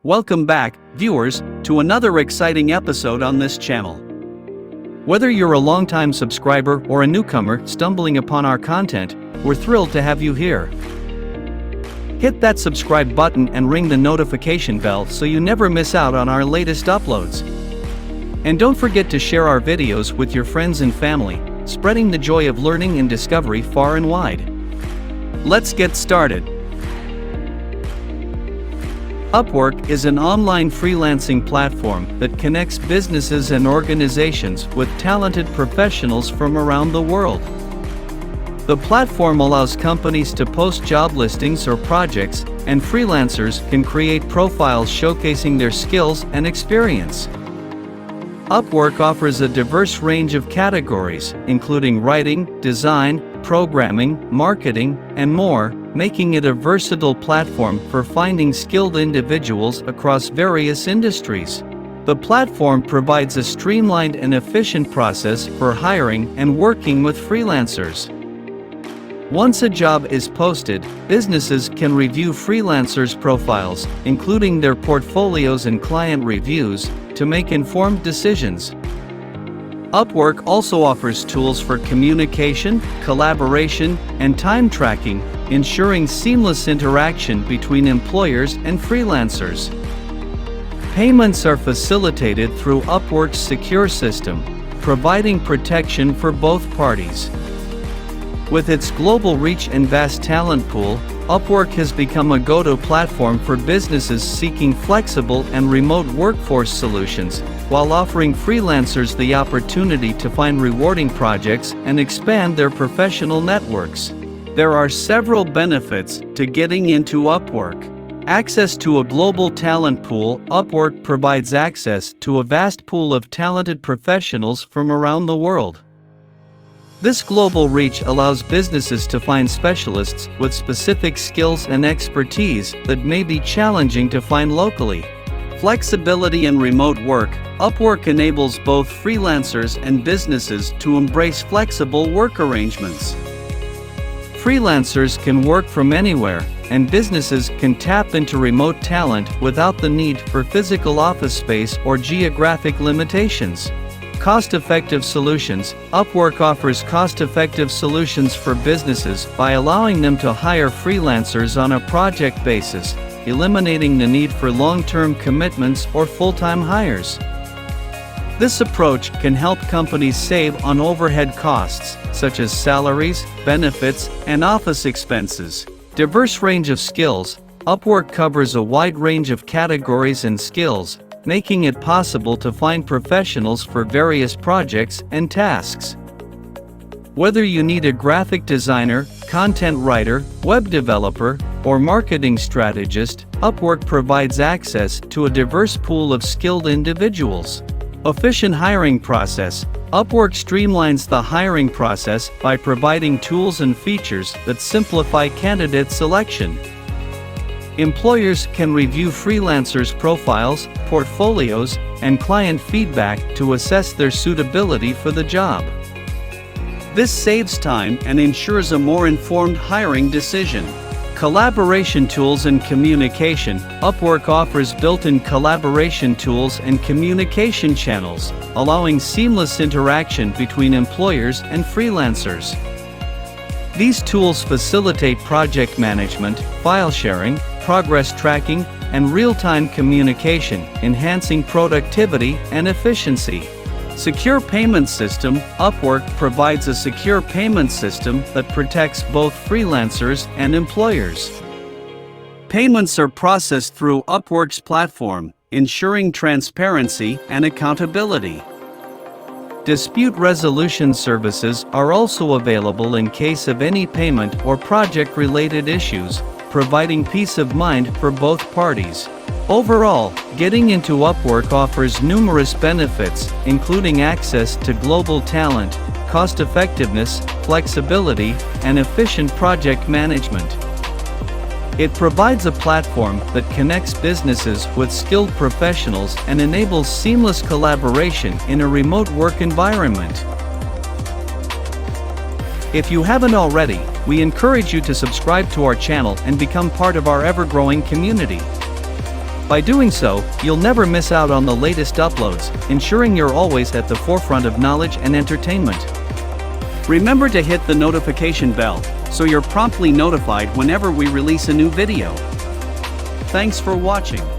Welcome back, viewers, to another exciting episode on this channel. Whether you're a longtime subscriber or a newcomer stumbling upon our content, we're thrilled to have you here. Hit that subscribe button and ring the notification bell so you never miss out on our latest uploads. And don't forget to share our videos with your friends and family, spreading the joy of learning and discovery far and wide. Let's get started. Upwork is an online freelancing platform that connects businesses and organizations with talented professionals from around the world. The platform allows companies to post job listings or projects, and freelancers can create profiles showcasing their skills and experience. Upwork offers a diverse range of categories, including writing, design, programming, marketing, and more, making it a versatile platform for finding skilled individuals across various industries. The platform provides a streamlined and efficient process for hiring and working with freelancers. Once a job is posted, businesses can review freelancers' profiles, including their portfolios and client reviews, to make informed decisions. Upwork also offers tools for communication, collaboration, and time tracking, ensuring seamless interaction between employers and freelancers. Payments are facilitated through Upwork's secure system, providing protection for both parties. With its global reach and vast talent pool, Upwork has become a go-to platform for businesses seeking flexible and remote workforce solutions, while offering freelancers the opportunity to find rewarding projects and expand their professional networks. There are several benefits to getting into Upwork. Access to a global talent pool. Upwork provides access to a vast pool of talented professionals from around the world. This global reach allows businesses to find specialists with specific skills and expertise that may be challenging to find locally. Flexibility and remote work. Upwork enables both freelancers and businesses to embrace flexible work arrangements. Freelancers can work from anywhere, and businesses can tap into remote talent without the need for physical office space or geographic limitations. Cost-effective solutions. Upwork offers cost-effective solutions for businesses by allowing them to hire freelancers on a project basis, eliminating the need for long-term commitments or full-time hires. This approach can help companies save on overhead costs, such as salaries, benefits, and office expenses. Diverse range of skills. Upwork covers a wide range of categories and skills, making it possible to find professionals for various projects and tasks. Whether you need a graphic designer, content writer, web developer, or marketing strategist, Upwork provides access to a diverse pool of skilled individuals. Efficient hiring process. Upwork streamlines the hiring process by providing tools and features that simplify candidate selection. Employers can review freelancers' profiles, portfolios, and client feedback to assess their suitability for the job. This saves time and ensures a more informed hiring decision. Collaboration tools and communication. Upwork offers built-in collaboration tools and communication channels, allowing seamless interaction between employers and freelancers. These tools facilitate project management, file sharing, progress tracking, and real-time communication, enhancing productivity and efficiency. Secure payment system. Upwork provides a secure payment system that protects both freelancers and employers. Payments are processed through Upwork's platform, ensuring transparency and accountability. Dispute resolution services are also available in case of any payment or project-related issues, providing peace of mind for both parties. Overall, getting into Upwork offers numerous benefits, including access to global talent, cost-effectiveness, flexibility, and efficient project management. It provides a platform that connects businesses with skilled professionals and enables seamless collaboration in a remote work environment. If you haven't already, we encourage you to subscribe to our channel and become part of our ever-growing community. By doing so, you'll never miss out on the latest uploads, ensuring you're always at the forefront of knowledge and entertainment. Remember to hit the notification bell, so you're promptly notified whenever we release a new video. Thanks for watching.